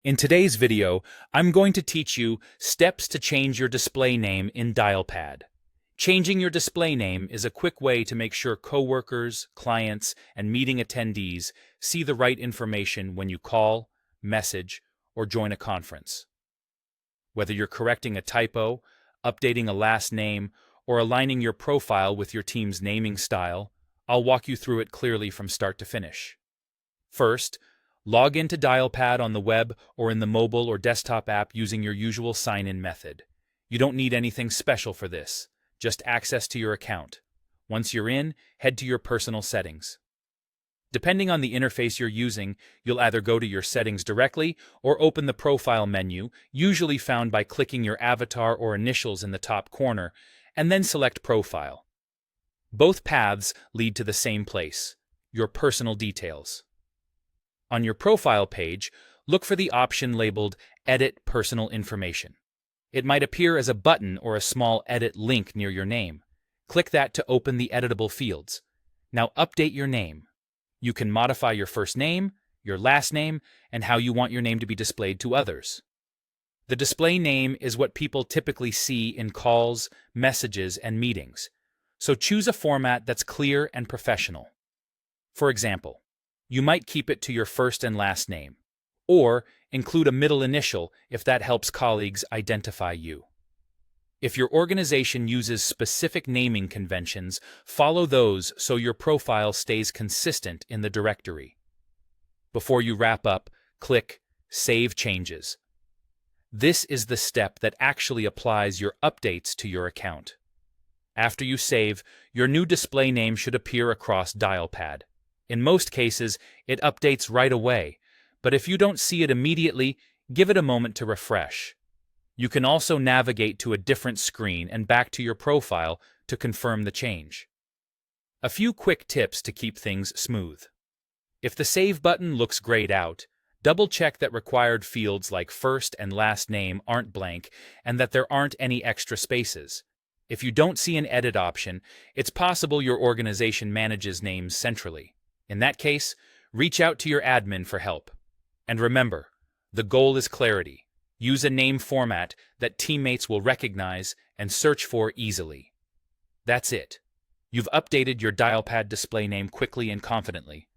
In today's video, I'm going to teach you steps to change your display name in Dialpad. Changing your display name is a quick way to make sure coworkers, clients, and meeting attendees see the right information when you call, message, or join a conference. Whether you're correcting a typo, updating a last name, or aligning your profile with your team's naming style, I'll walk you through it clearly from start to finish. First, log into Dialpad on the web or in the mobile or desktop app using your usual sign-in method. You don't need anything special for this, just access to your account. Once you're in, head to your personal settings. Depending on the interface you're using, you'll either go to your settings directly or open the profile menu, usually found by clicking your avatar or initials in the top corner, and then select Profile. Both paths lead to the same place, your personal details. On your profile page, look for the option labeled Edit Personal Information. It might appear as a button or a small edit link near your name. Click that to open the editable fields. Now update your name. You can modify your first name, your last name, and how you want your name to be displayed to others. The display name is what people typically see in calls, messages, and meetings, so choose a format that's clear and professional. For example, you might keep it to your first and last name, or include a middle initial if that helps colleagues identify you. If your organization uses specific naming conventions, follow those so your profile stays consistent in the directory. Before you wrap up, click Save Changes. This is the step that actually applies your updates to your account. After you save, your new display name should appear across Dialpad. In most cases, it updates right away, but if you don't see it immediately, give it a moment to refresh. You can also navigate to a different screen and back to your profile to confirm the change. A few quick tips to keep things smooth. If the Save button looks grayed out, double-check that required fields like first and last name aren't blank and that there aren't any extra spaces. If you don't see an edit option, it's possible your organization manages names centrally. In that case, reach out to your admin for help. And remember, the goal is clarity. Use a name format that teammates will recognize and search for easily. That's it. You've updated your Dialpad display name quickly and confidently.